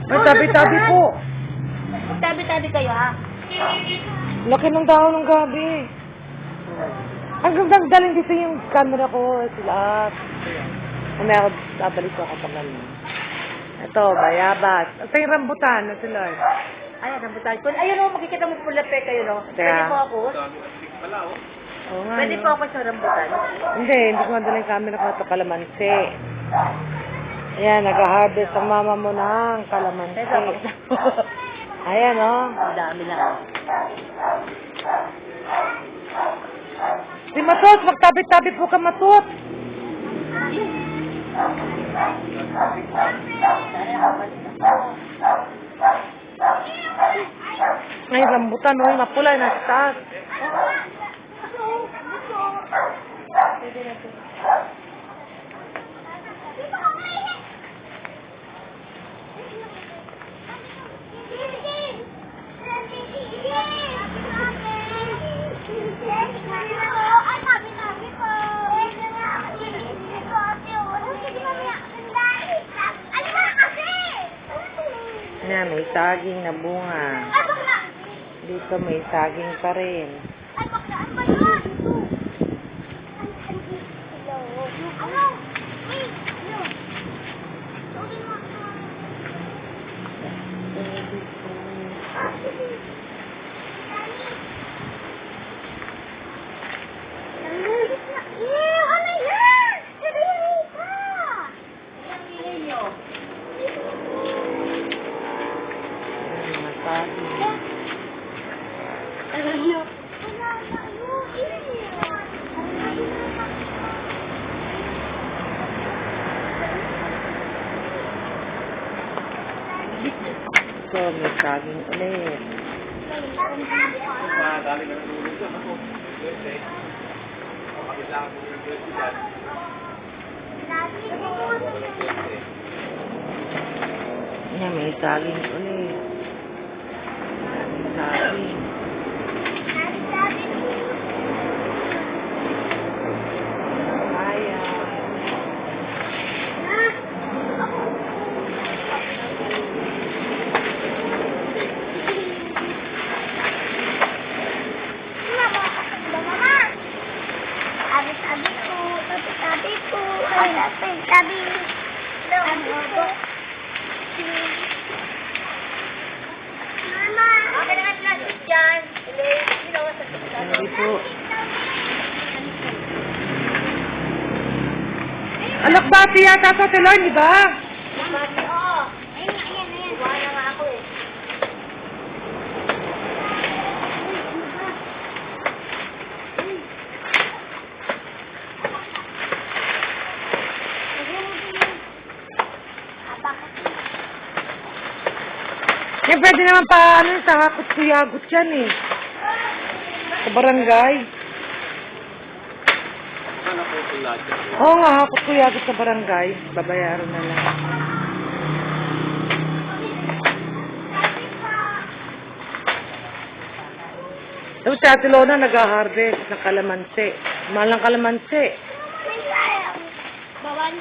May tabi-tabi po. Tabi-tabi kayo, ha? Laki ng dahon ng gabi. Hanggang daling dito yung camera ko. Sila. Mamaya ako, babalik ko kapag ano. Ito, bayabas. Ito yung rambutan na sila. Ayan, rambutan ko. Ayun o, makikita mo pula pe kayo, no? Kaya? Pwede po ako? Oo nga, Pwede no? po ako sa rambutan? Hindi ko madala yung camera ko ito kalamansi. Ayan, nag-harvest ang mama mo ng kalamansi. Ayan, oh. Ang dami lang. Si Matot, magtabi-tabi po ka, Matot. Ay, rambutan, oh. Mapula, nasa taas. Pwede na po. Ayan, may saging na bunga. Dito may saging pa rin. Ayan, mga saging. So, may saging ulit. Ayan, may saging ulit. Saging. Ayan. Hindi po. Alakbati yata sa telon, di ba? Yan, pwede naman pa, ano, sa hakot-kuyagot yan eh. Sa barangay. Oo nga, hakot-kuyagot sa barangay. Babayaran na lang. Tapos si Ate Lona nag-harvest ng kalamansi. Mahal ng kalamansi. Bawal.